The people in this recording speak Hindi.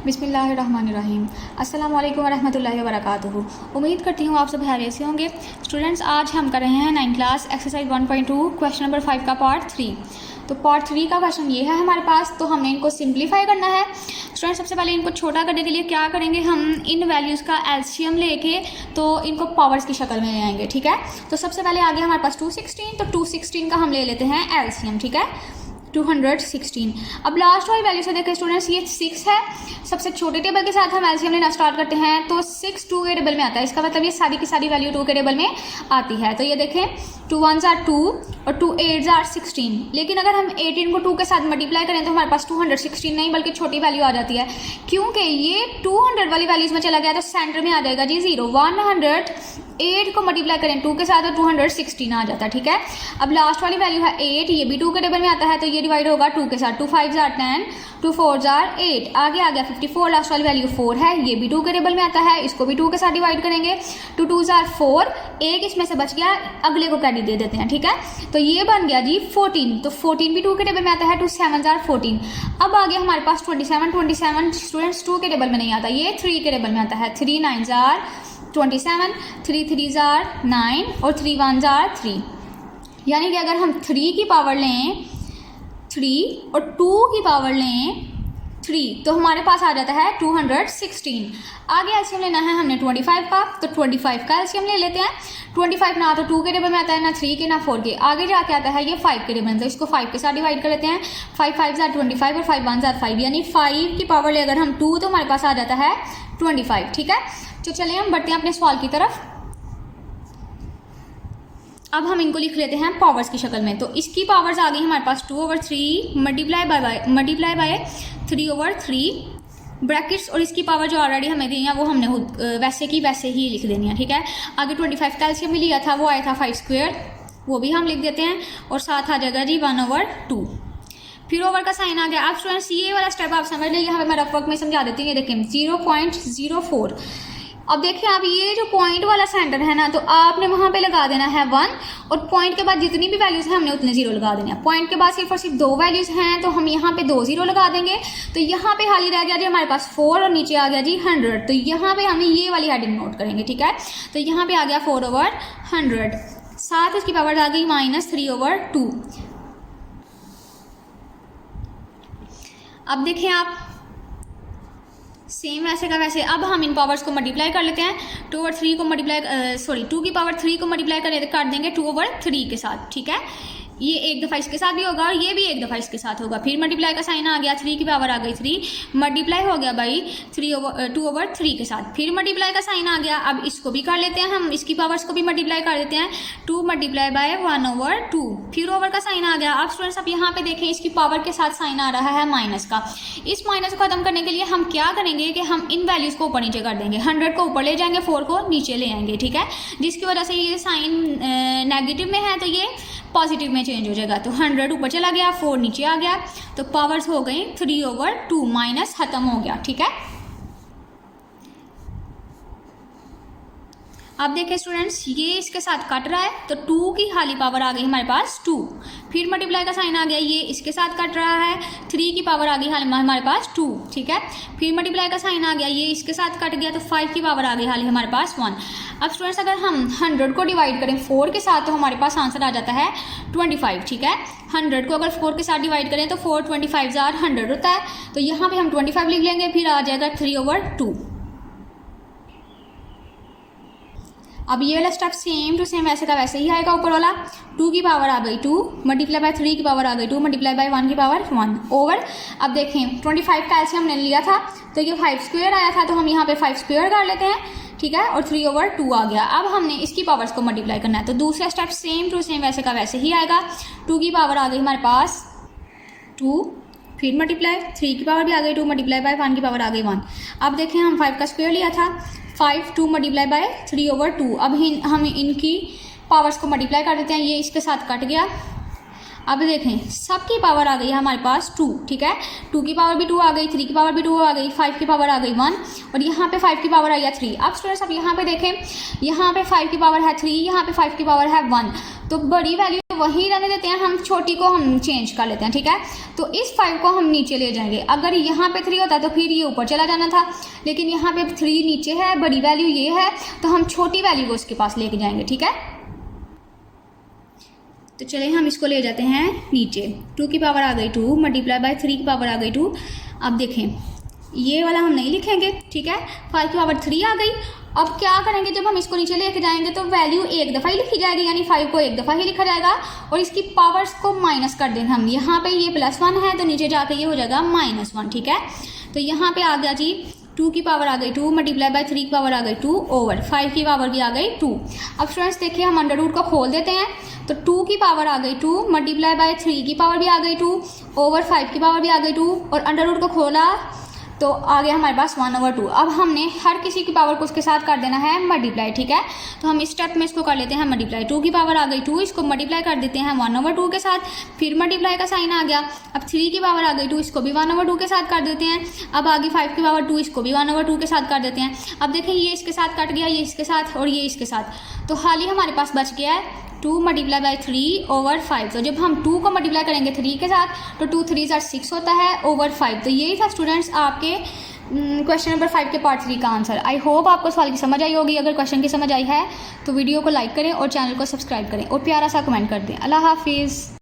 बिस्मिल्लाहिर्रहमानिर्रहीम। अस्सलामु अलैकुम वरहमतुल्लाहि वबरकातुहू। उम्मीद करती हूँ आप सब खैरियत से होंगे। स्टूडेंट्स, आज हम कर रहे हैं 9th class exercise 1.2 question number 5 का पार्ट 3। तो पार्ट 3 का क्वेश्चन ये है हमारे पास, तो हमने इनको सिंप्लीफाई करना है। स्टूडेंट्स, सबसे पहले इनको छोटा करने के लिए क्या करेंगे, हम इन वैल्यूज़ का एलसीएम लेके तो इनको पावर्स की शक्ल में ले आएंगे। ठीक है, तो सबसे पहले आ गया हमारे पास 216, तो 216 का हम ले लेते हैं एलसीएम। ठीक है, 216। अब लास्ट वाली वैल्यू से देखें स्टूडेंट्स, ये 6 है। सबसे छोटे टेबल के साथ हम एलसीएम लेना स्टार्ट करते हैं, तो 6 2 के टेबल में आता है। इसका मतलब ये सारी की सारी वैल्यू 2 के टेबल में आती है। तो ये देखें, 2 1s are 2 और 2 8s are 16। लेकिन अगर हम 18 को 2 के साथ मल्टीप्लाई करें तो हमारे पास 216 नहीं बल्कि छोटी वैल्यू आ जाती है, क्योंकि ये 200 वाली वैल्यूज़ में चला गया तो सेंटर में आ जाएगा जी 0। 108 को मल्टीप्लाई करें 2 के साथ तो 216 आ जाता है। ठीक है, अब लास्ट वाली वैल्यू है 8, ये भी 2 के टेबल में आता है, तो ये डिवाइड होगा 2 के साथ। 2 5s are 10, 2 4s are 8। आगे आ गया 54, लास्ट वाली वैल्यू 4 है, ये भी 2 के टेबल में आता है, इसको भी 2 के साथ डिवाइड करेंगे। 2 2s are 4, एक इसमें से बच गया, अगले को कैरी दे देते हैं। ठीक है, तो ये बन गया जी 14, तो 14 भी 2 के टेबल में आता है। 2 7s are 14। अब आ गया हमारे पास 27 स्टूडेंट्स 2 के टेबल में नहीं आता, ये 3 के टेबल में आता है। 3 9s are 27, 3 3s are 9 और 3 1s are 3। यानी कि अगर हम 3 की पावर लें 3 और 2 की पावर लें 3 तो हमारे पास आ जाता है 216। आगे एलसीएम लेना है हमने 25 का, तो 25 का एलसीएम ले लेते हैं। 25 ना तो 2 के टेबल में आता है, ना 3 के, ना 4 के। आगे जाके आता है ये 5 के टेबल में, तो इसको 5 के साथ डिवाइड कर लेते हैं। 5 5s are 25 और 5 1s are 5, यानी 5 की पावर ले अगर हम 2 तो हमारे पास आ जाता है 25। ठीक है, तो चलिए हम बढ़ते हैं अपने सवाल की तरफ। अब हम इनको लिख लेते हैं पावर्स की शक्ल में। तो इसकी पावर्स आ गई हमारे पास 2/3 मल्टीप्लाई बाय 3/3 ब्रैकेट्स, और इसकी पावर जो ऑलरेडी हमें दी है वो हमने वैसे की वैसे ही लिख देनी है। ठीक है, आगे 25 का एलसीएम भी लिया था, वो आया था 5², वो भी हम लिख देते हैं, और साथ आ जाएगा जी 1/2। फिर ओवर का साइन आ गया। आप स्टूडेंट्स ये वाला स्टेप आप समझ लीजिए, हमें मैं रफ वर्क में समझा देती हूँ। ये देखें 0.04। अब देखिए आप, ये जो पॉइंट वाला सेंटर है ना, तो आपने वहाँ पे लगा देना है 1, और पॉइंट के बाद जितनी भी वैल्यूज़ हैं हमने उतने 0 लगा देने हैं। पॉइंट के बाद सिर्फ और सिर्फ 2 वैल्यूज़ हैं, तो हम यहाँ पे 2 0 लगा देंगे। तो यहाँ पे खाली रह गया जी हमारे पास 4 और नीचे आ गया जी 100। तो यहाँ पे हमें ये वाली हेडिंग नोट करेंगे। ठीक है, तो यहाँ पे आ गया 4/100, साथ इसकी पावर आ गई -3/2। अब देखें आप, सेम वैसे का वैसे अब हम इन पावर्स को मल्टीप्लाई कर लेते हैं। 2/3 को मल्टीप्लाई 2 की पावर 3 को मल्टीप्लाई कर देंगे 2/3 के साथ। ठीक है, ये एक दफ़ा इसके साथ भी होगा और ये भी एक दफ़ा इसके साथ होगा। फिर मल्टीप्लाई का साइन आ गया, 3 की पावर आ गई 3, मल्टीप्लाई हो गया बाई 2/3 के साथ। फिर मल्टीप्लाई का साइन आ गया, अब इसको भी कर लेते हैं हम, इसकी पावर्स को भी मल्टीप्लाई कर देते हैं। 2 मल्टीप्लाई बाय 1/2। फिर ओवर का साइन आ गया। अब स्टूडेंट्स आप यहाँ पे देखें, इसकी पावर के साथ साइन आ रहा है माइनस का। इस माइनस को खत्म करने के लिए हम क्या करेंगे कि हम इन वैल्यूज़ को ऊपर नीचे कर देंगे। 100 को ऊपर ले जाएंगे, 4 को नीचे ले आएंगे। ठीक है, जिसकी वजह से ये साइन नेगेटिव में है तो ये पॉजिटिव में चेंज हो जाएगा। तो 100 ऊपर चला गया, 4 नीचे आ गया, तो पावर्स हो गई 3/2, माइनस खत्म हो गया। ठीक है, अब देखिए स्टूडेंट्स, ये इसके साथ कट रहा है, तो 2 की खाली पावर आ गई हमारे पास 2। फिर मल्टीप्लाई का साइन आ गया, ये इसके साथ कट रहा है, 3 की पावर आ गई हमारे पास 2। ठीक है, फिर मल्टीप्लाई का साइन आ गया, ये इसके साथ कट गया, तो 5 की पावर आ गई हाल हमारे पास 1। अब स्टूडेंट्स अगर हम 100 को डिवाइड करें 4 के साथ तो हमारे पास आंसर आ जाता है 25। ठीक है, 100 को अगर 4 के साथ डिवाइड करें तो 4 25s are 100 होता है, तो यहाँ पे हम 25 लिख लेंगे, फिर आ जाएगा 3/2। अब ये वाला स्टेप सेम टू सेम वैसे का वैसे ही आएगा। ऊपर वाला 2 की पावर आ गई 2, मल्टीप्लाई बाय 3 की पावर आ गई 2, मल्टीप्लाई बाय 1 की पावर 1 ओवर। अब देखें 25 का एलसीएम हमने लिया था, तो ये 5² आया था, तो हम यहाँ पे 5² कर लेते हैं। ठीक है, और 3/2 आ गया। अब हमने इसकी पावर्स को मल्टीप्लाई करना है, तो दूसरा स्टेप सेम टू सेम वैसे का वैसे ही आएगा। 2 की पावर आ गई हमारे पास 2, फिर मल्टीप्लाई 3 की पावर भी आ गई 2, मल्टीप्लाई बाय 1 की पावर आ गई 1। अब देखें हम 5 का स्क्वायर लिया था, 5 2 मल्टीप्लाई बाय 3/2। अब हम इनकी पावर्स को मल्टीप्लाई कर देते हैं, ये इसके साथ कट गया। अब देखें सबकी पावर आ गई है हमारे पास 2। ठीक है, 2 की पावर भी 2 आ गई, 3 की पावर भी 2 आ गई, 5 की पावर आ गई 1, और यहाँ पे 5 की पावर आई है 3। अब स्टूडेंट्स अब यहाँ पे देखें, यहाँ पे 5 की पावर है 3, यहाँ पे 5 की पावर है 1, तो बड़ी वैल्यू वहीं रहने देते हैं, हम छोटी को हम चेंज कर लेते हैं, ठीक है। तो इस 5 को हम नीचे ले जाएंगे। अगर यहाँ पे 3 होता तो फिर ये ऊपर चला जाना था, लेकिन यहाँ पे 3 नीचे है, बड़ी वैल्यू ये है, तो हम छोटी वैल्यू को उसके पास लेके जाएंगे, ठीक है। तो चलिए हम इसको ले जाते हैं नीचे। 2 की पावर आ गई 2 मल्टीप्लाई बाय 3 की पावर आ गई 2। अब देखें ये वाला हम नहीं लिखेंगे, ठीक है। 5 की पावर 3 आ गई। अब क्या करेंगे, जब हम इसको नीचे लेके जाएंगे तो वैल्यू एक दफ़ा ही लिखी जाएगी, यानी 5 को एक दफ़ा ही लिखा जाएगा और इसकी पावर्स को माइनस कर देंगे हम। यहाँ पे ये +1 है तो नीचे जाके ये हो जाएगा -1, ठीक है। तो यहाँ पे आ गया जी 2 की पावर आ गई 2 मल्टीप्लाई बाय 3 की पावर आ गई 2 ओवर 5 की पावर भी आ गई 2। अब स्टूडेंट्स देखिए हम अंडर रूट को खोल देते हैं, तो 2 की पावर आ गई 2 मल्टीप्लाई बाय 3 की पावर भी आ गई 2 ओवर 5 की पावर भी आ गई 2 और अंडर रूट को खोला तो आ गया हमारे पास 1/2। अब हमने हर किसी की पावर को उसके साथ कर देना है मल्टीप्लाई, ठीक है। तो हम इस स्टेप में इसको कर लेते हैं मल्टीप्लाई। 2 की पावर आ गई 2, इसको मल्टीप्लाई कर देते हैं 1/2 के साथ, फिर मल्टीप्लाई का साइन आ गया। अब 3 की पावर आ गई 2, इसको भी 1/2 के साथ कर देते हैं। अब आगे 5 की पावर 2, इसको भी 1/2 के साथ कर देते हैं। अब देखें ये इसके साथ कट गया, ये इसके साथ और ये इसके साथ, तो हाल ही हमारे पास बच गया है 2 मल्टीप्लाई बाय 3 ओवर 5। तो जब हम 2 को मल्टीप्लाई करेंगे 3 के साथ तो 2 3 6 होता है ओवर 5। तो यही था स्टूडेंट्स आपके क्वेश्चन नंबर 5 के पार्ट 3 का आंसर। आई होप आपको सवाल की समझ आई होगी। अगर क्वेश्चन की समझ आई है तो वीडियो को लाइक करें और चैनल को सब्सक्राइब करें और प्यारा सा कमेंट कर दें। अल्लाह हाफिज़।